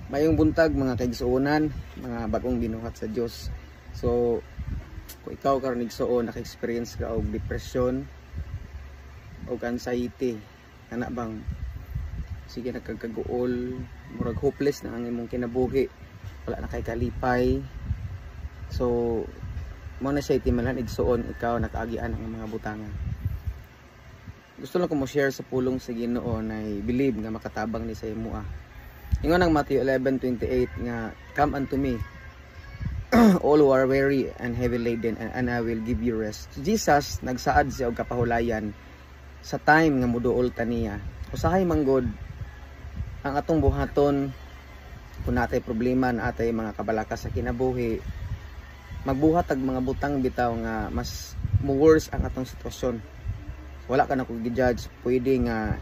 Mayong buntag mga kaigsuonan, mga bagong binuhat sa Dios. So kung ikaw karon igsuon naka-experience ka og depression o anxiety, ana bang sige nagkagaguol, murag hopeless na ang imong kinabuhi, wala na kay kalipay. So mo na siya itimalan igsuon ikaw nakaagian ang mga butangan. Gusto lang ko mo share sa pulong sa Ginoo na believe nga makatabang ni sa imo. Ingon ang Matthew 11:28 nga, "Come unto me, all who are weary and heavy laden, and I will give you rest." Jesus nagsaad siya og kapahulayan sa time nga muduol ta niya. Usahay manggod ang atong buhaton kung natay problema na atay mga kabalaka sa kinabuhi, magbuhat og mga butang bitaw nga mas worse ang atong sitwasyon. Wala ka na kung gi-judge, pwede nga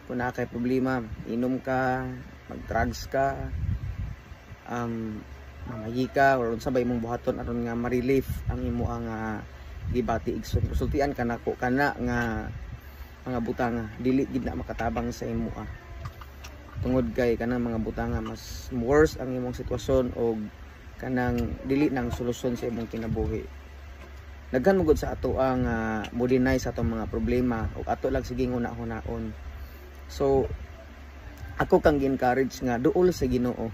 kung na kay problema, inom ka, mag-drugs ka, mamayi ka, or unsa ba imong buhaton aron nga ma-relief ang imo ang gibati igsoon. Sultian ka nako kana nga mga butanga dili gid na makatabang sa imo. Tungod kay kanang mga butanga mas worse ang imong sitwasyon o kanang dili nang solusyon sa imong kinabuhi. Daghan mo gud sa ato ang modernize sa atong mga problema o ato lang sige hunahon. So ako kang gi-encourage nga duol sa Ginoo.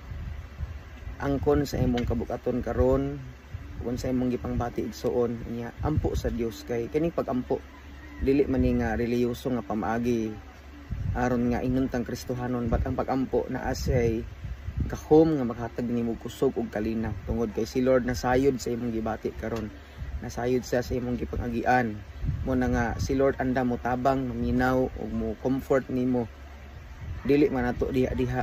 Angkon sa imong kabukaton karon, kung sa imong gipangbati igsuon niya, ampo sa Dios kay kini pag-ampo dili man ni nga reliyoso nga pamaagi aron nga inuntang Kristohanon, but ang pag-ampo naa say gahom nga maghatag nimo kusog ug kalinaw. Tungod kay si Lord nasayod sa imong gibati karon, nasayod siya sa imong gipangagian mo na nga si Lord anda mo tabang, maminaw ug mo comfort nimo, dili man nato diha